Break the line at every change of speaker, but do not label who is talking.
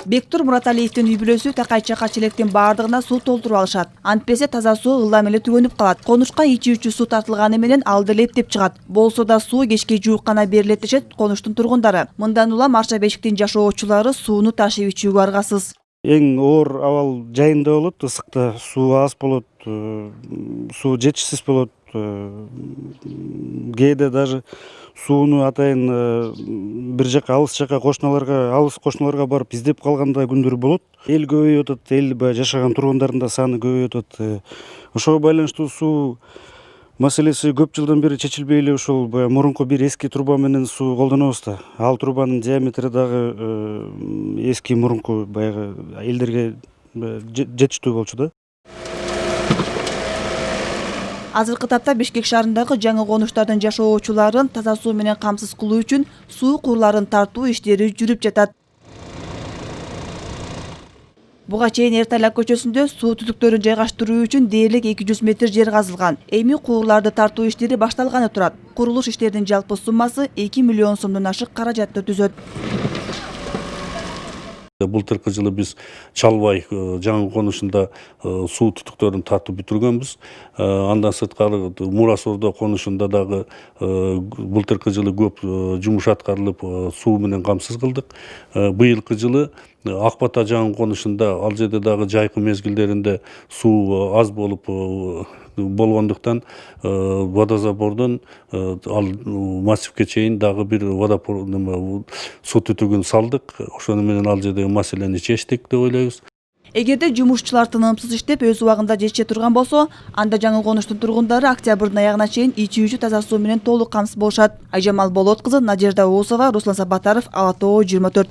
Бектур Мураталиевдин үй бүлөсү Такай Чака челектин баардыгына суу толтуруп алышат. Антпесе таза суу ылдам эле түгөнүп калат. Конушка ичүүчү суу тартылганы менен алды эле эптеп чыгат. Болсо да суу кечке жуук гана берилет дешет конуштун тургундары. Мындан улам Арча Бешиктин жашоочулары сууну ташып ичүүгө аргасыз.
Эң оор абал жайында болот, ысыкта суу аз болот, суу жетишсиз болот. Кээде даже сууну атайын бир жака алыс кошуналарга барып издеп калганда күндөр болот. Эл көбөйүп атат, эл баягы жашаган тургундардын да саны көбөйүп атат. Ошого байланыштуу суу маселеси көп жылдан бери чечилбей эле ушул баягы мурунку бир эски труба менен суу колдонобуз да. Ал трубанын диаметри дагы эски мурунку баягы элдерге жетиштүү болчу да.
Азыркы тапта Бишкек шаарындагы жаңы конуштардын жашоочуларын таза суу менен камсыз кылуу үчүн суу курларын тартуу иштери жүрүп жатат. Буга чейин Эртайла көчөсүндө суу түтүктөрүн жайгаштыруу үчүн дээрлик 200 метр жер казылган. Эми куурларды тартуу иштери башталганы турат. Курулуш иштеринин жалпы суммасы 2 миллион сомдон ашык каражатты түзөт.
Былтыркы жылы биз Чалбай жаңы конушунда суу түтүктөрүн тартып бүтүргөнбүз. Андан сырткары Мурас Ордо конушунда дагы былтыркы жылы көп жумуш аткарылып суу менен камсыз кылдык. Быйылкы жылы Ак Бата жаңы конушунда ал жерде дагы жайкы мезгилдеринде суу аз болгондуктан водозабордон ал массивке чейин дагы бир суу түтүгүн салдык. Ошону менен ал жердеги маселени чечтик деп ойлойбуз.
Эгерде жумушчулар тынымсыз иштеп өз убагында жетише турган болсо, анда жаңы конуштун тургундары октябрдын аягына чейин ичүүчү таза суу менен толук камсыз болушат. Айжамал Болот кызы, Надежда Оусова, Руслан Сабатаров, Ала Тоо 24.